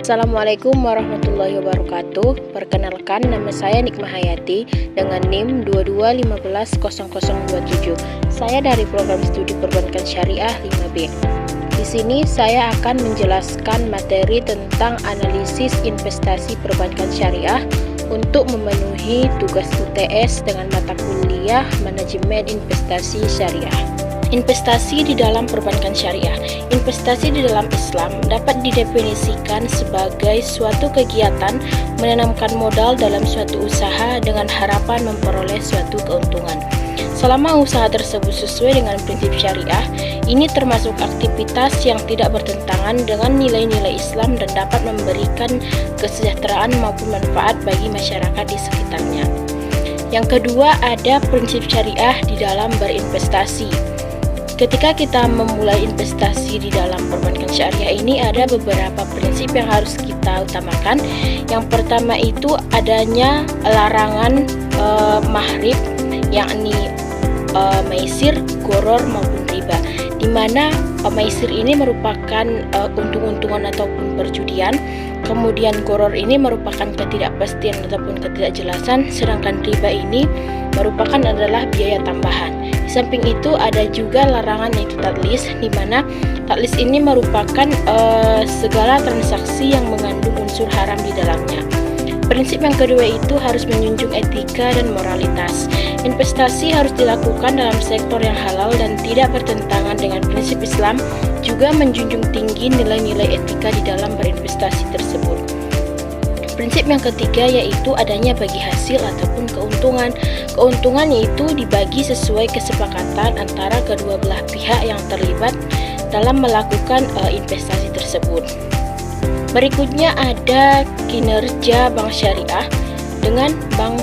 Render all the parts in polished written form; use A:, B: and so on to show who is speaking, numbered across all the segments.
A: Assalamualaikum warahmatullahi wabarakatuh. Perkenalkan, nama saya Nikmah Hayati dengan NIM 22150027. Saya dari program studi perbankan syariah 5B. Di sini saya akan menjelaskan materi tentang analisis investasi perbankan syariah untuk memenuhi tugas UTS dengan mata kuliah manajemen investasi syariah. Investasi di dalam perbankan syariah. Investasi di dalam Islam dapat didefinisikan sebagai suatu kegiatan menanamkan modal dalam suatu usaha dengan harapan memperoleh suatu keuntungan. Selama usaha tersebut sesuai dengan prinsip syariah, ini termasuk aktivitas yang tidak bertentangan dengan nilai-nilai Islam dan dapat memberikan kesejahteraan maupun manfaat bagi masyarakat di sekitarnya. Yang kedua, ada prinsip syariah di dalam berinvestasi. Ketika kita memulai investasi di dalam perbankan syariah ini, ada beberapa prinsip yang harus kita utamakan. Yang pertama itu adanya larangan mahrib, yakni maisir, goror maupun riba, di mana maisir ini merupakan untung-untungan ataupun perjudian. Kemudian goror ini merupakan ketidakpastian ataupun ketidakjelasan, sedangkan riba ini merupakan adalah biaya tambahan. Di samping itu ada juga larangan yaitu tadlis, di mana tadlis ini merupakan segala transaksi yang mengandung unsur haram di dalamnya. Prinsip yang kedua itu harus menjunjung etika dan moralitas. Investasi harus dilakukan dalam sektor yang halal dan tidak bertentangan dengan prinsip Islam, juga menjunjung tinggi nilai-nilai etika di dalam berinvestasi tersebut. Prinsip yang ketiga yaitu adanya bagi hasil ataupun keuntungan. Keuntungan yaitu dibagi sesuai kesepakatan antara kedua belah pihak yang terlibat dalam melakukan investasi tersebut. Berikutnya ada kinerja bank syariah dengan bank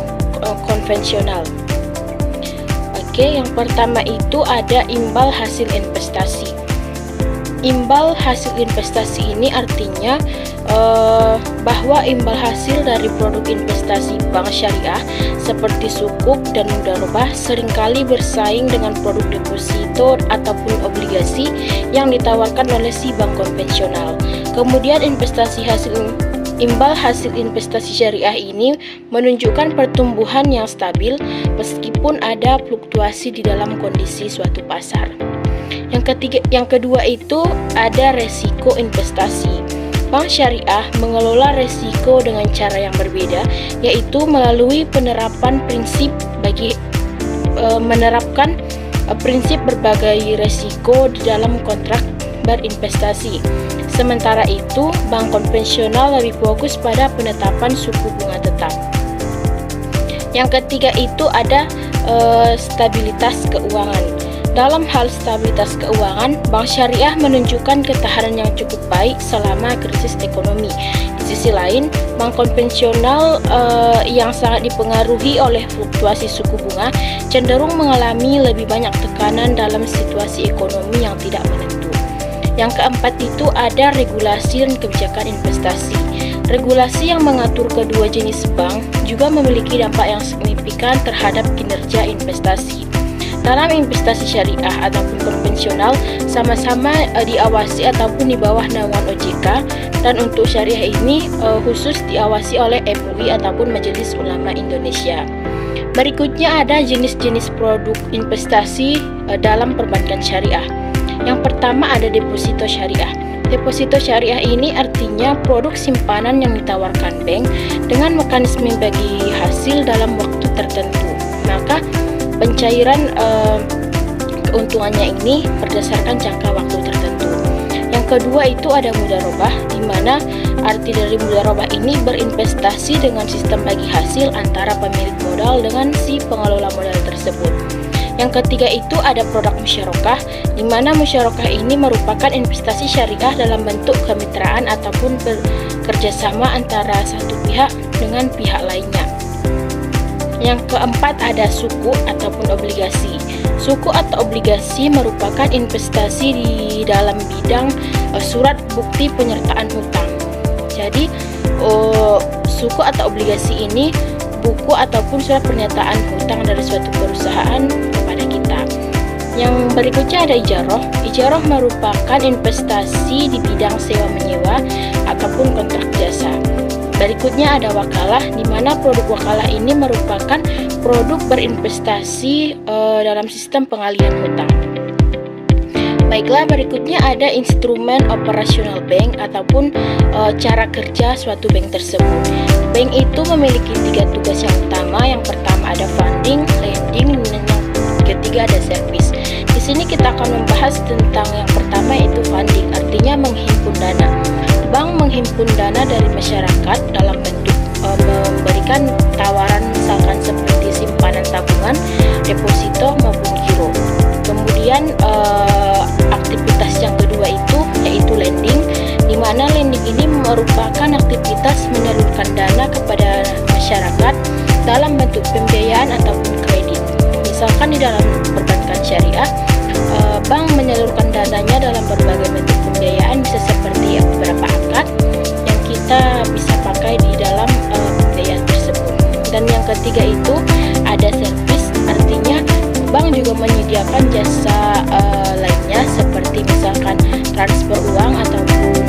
A: konvensional. Oke, yang pertama itu ada imbal hasil investasi. Imbal hasil investasi ini artinya bahwa imbal hasil dari produk investasi bank syariah seperti sukuk dan mudharabah seringkali bersaing dengan produk deposito ataupun obligasi yang ditawarkan oleh si bank konvensional. Kemudian imbal hasil investasi syariah ini menunjukkan pertumbuhan yang stabil meskipun ada fluktuasi di dalam kondisi suatu pasar. Yang kedua itu ada resiko investasi. Bank syariah mengelola resiko dengan cara yang berbeda, yaitu melalui penerapan prinsip berbagai resiko di dalam kontrak berinvestasi. Sementara itu, bank konvensional lebih fokus pada penetapan suku bunga tetap. Yang ketiga itu ada stabilitas keuangan. Dalam hal stabilitas keuangan, bank syariah menunjukkan ketahanan yang cukup baik selama krisis ekonomi. Di sisi lain, bank konvensional yang sangat dipengaruhi oleh fluktuasi suku bunga cenderung mengalami lebih banyak tekanan dalam situasi ekonomi yang tidak menentu. Yang keempat itu ada regulasi dan kebijakan investasi. Regulasi yang mengatur kedua jenis bank juga memiliki dampak yang signifikan terhadap kinerja investasi. Dalam investasi syariah ataupun konvensional sama-sama diawasi ataupun di bawah naungan OJK, dan untuk syariah ini khusus diawasi oleh MUI ataupun Majelis Ulama Indonesia. Berikutnya ada jenis-jenis produk investasi dalam perbankan syariah. Yang pertama ada deposito syariah. Deposito syariah ini artinya produk simpanan yang ditawarkan bank dengan mekanisme bagi hasil dalam waktu tertentu. Maka pencairan keuntungannya ini berdasarkan jangka waktu tertentu. Yang kedua itu ada mudharabah, di mana arti dari mudharabah ini berinvestasi dengan sistem bagi hasil antara pemilik modal dengan si pengelola modal tersebut. Yang ketiga itu ada produk musyarakah, di mana musyarakah ini merupakan investasi syariah dalam bentuk kemitraan ataupun bekerjasama antara satu pihak dengan pihak lainnya. Yang keempat ada suku ataupun obligasi. Suku atau obligasi merupakan investasi di dalam bidang surat bukti penyertaan hutang. Jadi suku atau obligasi ini buku ataupun surat pernyataan hutang dari suatu perusahaan kepada kita. Yang berikutnya ada ijarah. Ijarah merupakan investasi di bidang sewa menyewa ataupun kontrak Berikutnya ada wakalah, di mana produk wakalah ini merupakan produk berinvestasi dalam sistem pengalihan hutang. Baiklah, berikutnya ada instrumen operasional bank ataupun cara kerja suatu bank tersebut. Bank itu memiliki 3 tugas yang utama. Yang pertama ada funding, lending, dan yang ketiga ada service. Di sini kita akan membahas tentang yang pertama, yaitu funding, artinya menghimpun dana. Bank menghimpun dana dari masyarakat dalam bentuk memberikan tawaran misalkan seperti simpanan tabungan, deposito maupun giro. Kemudian aktivitas yang kedua itu yaitu lending, di mana lending ini merupakan aktivitas menyalurkan dana kepada masyarakat dalam bentuk pembiayaan ataupun kredit. Misalkan di dalam perbankan syariah, bank menyalurkan dananya dalam berbagai bentuk pembiayaan, bisa seperti beberapa akad yang kita bisa pakai di dalam pembiayaan tersebut. Dan yang ketiga itu ada servis, artinya bank juga menyediakan jasa lainnya seperti misalkan transfer uang ataupun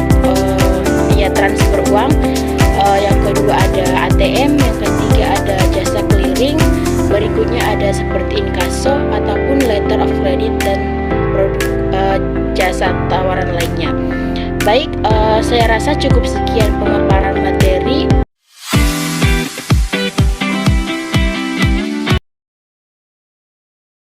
A: transfer uang. Yang kedua ada ATM, yang ketiga ada jasa clearing, berikutnya ada seperti inkaso ataupun letter of credit dan jasa tawaran lainnya. Baik, saya rasa cukup sekian pemaparan materi